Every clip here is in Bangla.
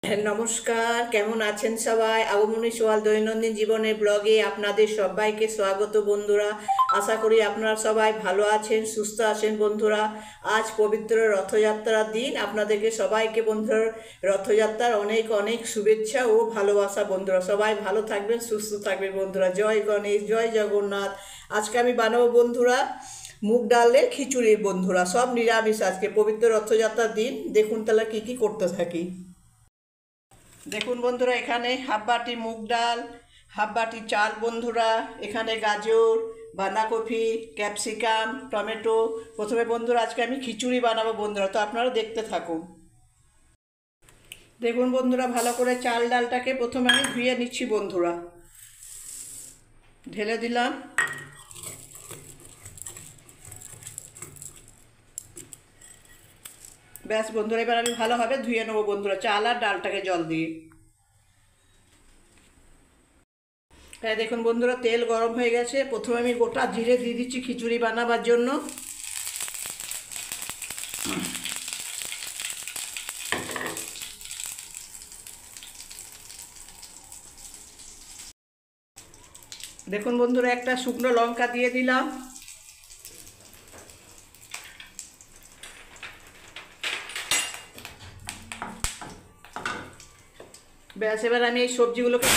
নমস্কার, কেমন আছেন সবাই? আগমনী সোয়াল দৈনন্দিন জীবনের ব্লগে আপনাদের সবাইকে স্বাগত বন্ধুরা। আশা করি আপনারা সবাই ভালো আছেন, সুস্থ আছেন বন্ধুরা। আজ পবিত্র রথযাত্রার দিন। আপনাদেরকে সবাইকে বন্ধুরা রথযাত্রার অনেক অনেক শুভেচ্ছা ও ভালোবাসা বন্ধুরা। সবাই ভালো থাকবেন, সুস্থ থাকবেন বন্ধুরা। জয় গণেশ, জয় জগন্নাথ। আজকে আমি বানাবো বন্ধুরা মুগ ডালের খিচুড়ি বন্ধুরা। সব নিরামিষ আজকে পবিত্র রথযাত্রার দিন। দেখুন তাহলে কি কি করতে থাকি। দেখুন বন্ধুরা, এখানে হাফ বাটি মুগ ডাল, হাফ বাটি চাল বন্ধুরা। এখানে গাজর, বাঁধাকপি, ক্যাপসিকাম, টমেটো। প্রথমে বন্ধুরা আজকে আমি খিচুড়ি বানাবো বন্ধুরা, তো আপনারা দেখতে থাকুন। দেখুন বন্ধুরা, ভালো করে চাল ডালটাকে প্রথমে আমি ধুয়ে নিচ্ছি বন্ধুরা। ঢেলে দিলাম। ব্যাস বন্ধুরা, এবার আমি ভালোভাবে ধুয়ে নেবো বন্ধুরা চাল আর ডালটাকে জল দিয়ে। হ্যাঁ দেখুন বন্ধুরা, তেল গরম হয়ে গেছে। প্রথমে আমি গোটা জিরে দিয়ে দিচ্ছি খিচুড়ি বানাবার জন্য। দেখুন বন্ধুরা, একটা শুকনো লঙ্কা দিয়ে দিলাম। ব্যাস এবার আমি এই সবজিগুলোকে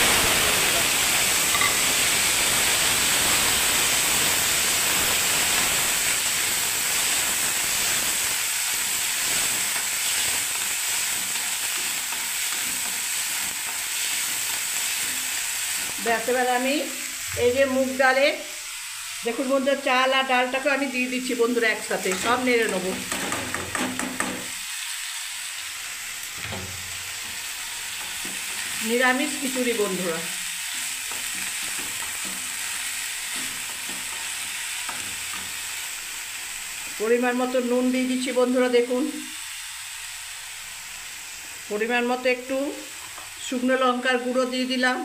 ব্যাস এবার আমি এই যে মুগ ডালে দেখুন বন্ধুরা চাল আর ডালটাকে আমি দিয়ে দিচ্ছি বন্ধুরা একসাথে, সব নেড়ে নেবো। নিরামিষ খিচুড়ি বন্ধুরা। পরিমাণ মতো নুন দিয়ে দিচ্ছি বন্ধুরা। দেখুন পরিমাণ মতো একটু শুকনো লঙ্কার গুঁড়ো দিয়ে দিলাম।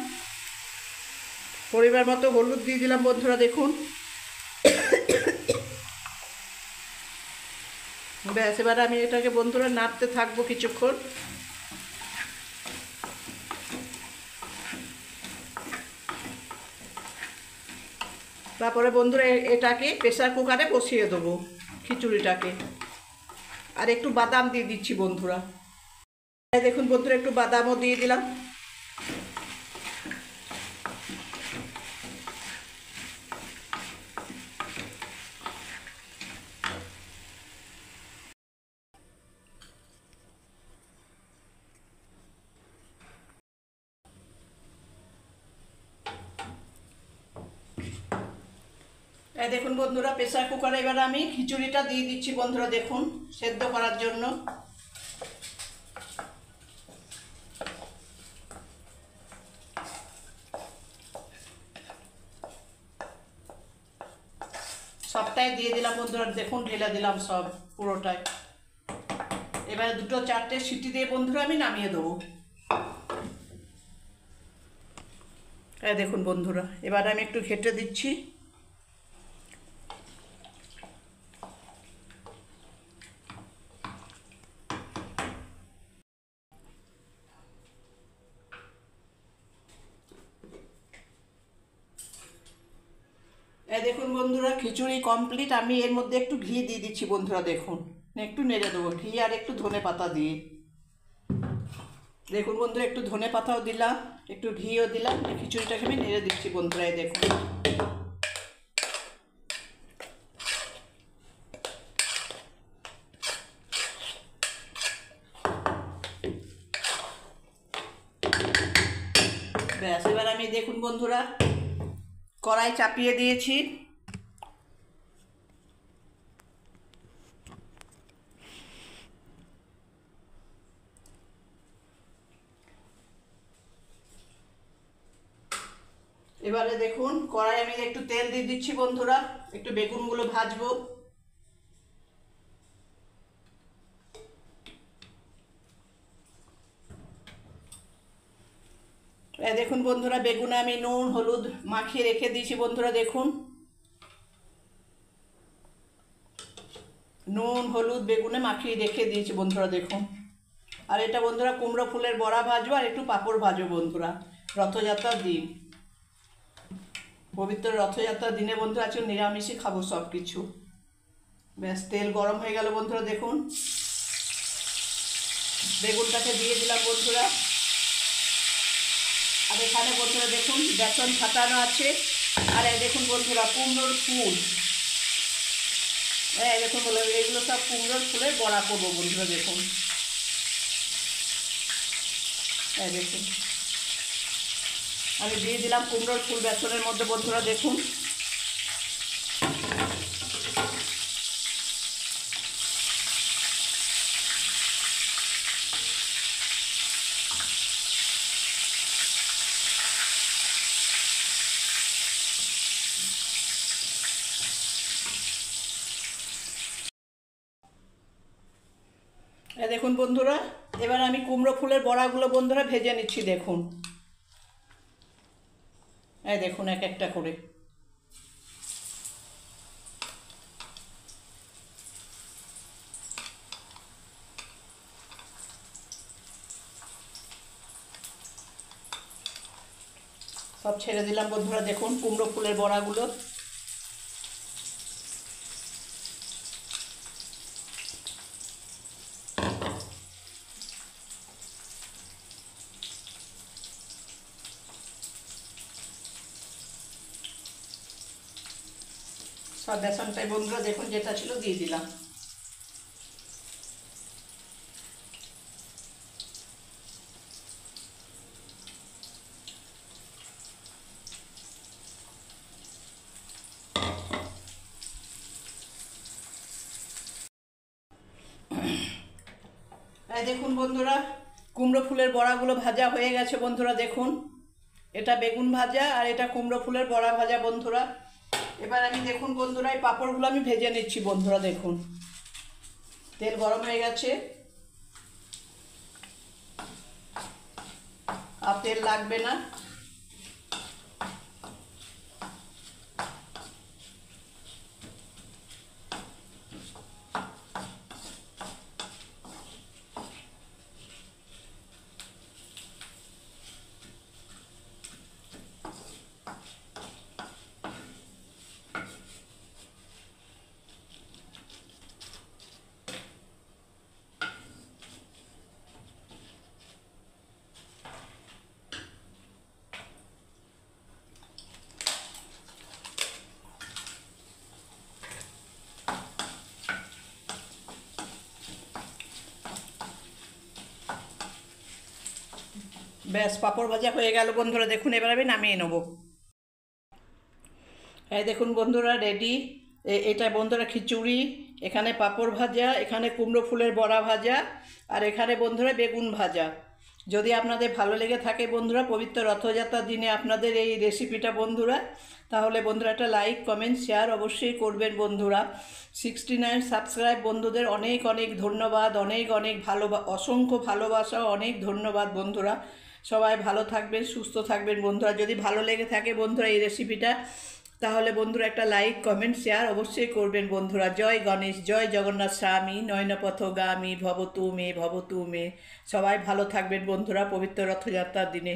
পরিমাণ মতো হলুদ দিয়ে দিলাম বন্ধুরা। দেখুন ব্যাস এবার আমি এটাকে বন্ধুরা নাড়তে থাকবো কিছুক্ষণ। তারপরে বন্ধুরা এটাকে প্রেসার কুকারে বসিয়ে দেবো খিচুড়িটাকে। আর একটু বাদাম দিয়ে দিচ্ছি বন্ধুরা। দেখুন বন্ধুরা একটু বাদামও দিয়ে দিলাম। দেখুন বন্ধুরা প্রেসার কুকারে এবার আমি খিচুড়িটা দিয়ে দিচ্ছি বন্ধুরা। দেখুন সেদ্ধ করার জন্য। সবটাই দিয়ে দিলাম বন্ধুরা। দেখুন ঢেলে দিলাম সব পুরোটাই। এবারে দুটো চারটে সিটি দিয়ে বন্ধুরা আমি নামিয়ে দেবো। দেখুন বন্ধুরা এবার আমি একটু ঘেঁটে দিচ্ছি। দেখুন বন্ধুরা খিচুড়ি কমপ্লিট। আমি এর মধ্যে একটু ঘি দিয়ে দিচ্ছি বন্ধুরা। দেখুন একটু নেড়ে দেবো ঘি আর একটু ধনে পাতা দিয়ে। দেখুন বন্ধুরা একটু ধনে পাতাও দিলাম, একটু ঘিও দিলাম। খিচুড়িটাকে আমি নেড়ে দিচ্ছি বন্ধুরা। দেখুন ব্যাস এবার আমি দেখুন বন্ধুরা কড়াই চাপিয়ে দিয়েছি। এবারে দেখুন কড়াই আমি একটু তেল দিয়ে দিচ্ছি বন্ধুরা। একটু বেগুনগুলো ভাজবো। দেখুন বন্ধুরা বেগুনে আমি নুন হলুদ মাখিয়ে রেখে দিয়েছি বন্ধুরা। দেখুন নুন হলুদ বেগুনে মাখিয়ে রেখে দিয়েছি বন্ধুরা। দেখুন আর এটা বন্ধুরা কুমড়ো ফুলের বড়া ভাজবো আর একটু পাঁপড় ভাজবো বন্ধুরা, রথযাত্রার দিন, পবিত্র রথযাত্রার দিনে বন্ধুরা আজকে নিরামিষই খাবো সব কিছু। ব্যাস তেল গরম হয়ে গেল বন্ধুরা, দেখুন বেগুনটাকে দিয়ে দিলাম বন্ধুরা। আর এখানে বন্ধুরা দেখুন বেসন ফাটানো আছে, আর এই দেখুন বন্ধুরা কুমড়োর ফুল, দেখুন বলে এগুলো সব কুমড়োর ফুলের বড়া করবো বন্ধুরা। দেখুন দেখুন আমি দিয়ে দিলাম কুমড়োর ফুল বেসনের মধ্যে বন্ধুরা। দেখুন দেখুন বন্ধুরা, এবার আমি কুমড়ো ফুলের বড়াগুলো বন্ধুরা ভেজে নিচ্ছি। দেখুন দেখুন এক একটা করে সব ছেড়ে দিলাম বন্ধুরা। দেখুন কুমড়ো ফুলের বড়াগুলো সব বেসনটাই বন্ধুরা দেখুন যেটা ছিল দিয়ে দিলাম। দেখুন বন্ধুরা কুমড়ো ফুলের বড়াগুলো ভাজা হয়ে গেছে বন্ধুরা। দেখুন এটা বেগুন ভাজা আর এটা কুমড়ো ফুলের বড়া ভাজা বন্ধুরা। এবার আমি দেখুন বন্ধুরা এই পাঁপড়গুলো আমি ভেজে নিচ্ছি বন্ধুরা। দেখুন তেল গরম হয়ে গেছে, আর তেল লাগবে না। ব্যাস পাঁপড় ভাজা হয়ে গেল বন্ধুরা। দেখুন এবার আমি নামিয়ে নেব। দেখুন বন্ধুরা রেডি। এটা বন্ধুরা খিচুড়ি, এখানে পাঁপড় ভাজা, এখানে কুমড়ো ফুলের বড়া ভাজা, আর এখানে বন্ধুরা বেগুন ভাজা। যদি আপনাদের ভালো লেগে থাকে বন্ধুরা পবিত্র রথযাত্রার দিনে আপনাদের এই রেসিপিটা বন্ধুরা, তাহলে বন্ধুরা একটা লাইক কমেন্ট শেয়ার অবশ্যই করবেন বন্ধুরা। 69 সাবস্ক্রাইব বন্ধুদের অনেক অনেক ধন্যবাদ, অনেক অনেক অসংখ্য ভালোবাসা, অনেক ধন্যবাদ বন্ধুরা। সবাই ভালো থাকবেন, সুস্থ থাকবেন বন্ধুরা। যদি ভালো লেগে থাকে বন্ধুরা এই রেসিপিটা, তাহলে বন্ধুরা একটা লাইক কমেন্ট শেয়ার অবশ্যই করবেন বন্ধুরা। জয় গণেশ, জয় জগন্নাথ স্বামী, নয়নপথগামী ভবতু মে ভবতু মে। সবাই ভালো থাকবেন বন্ধুরা পবিত্র রথযাত্রার দিনে।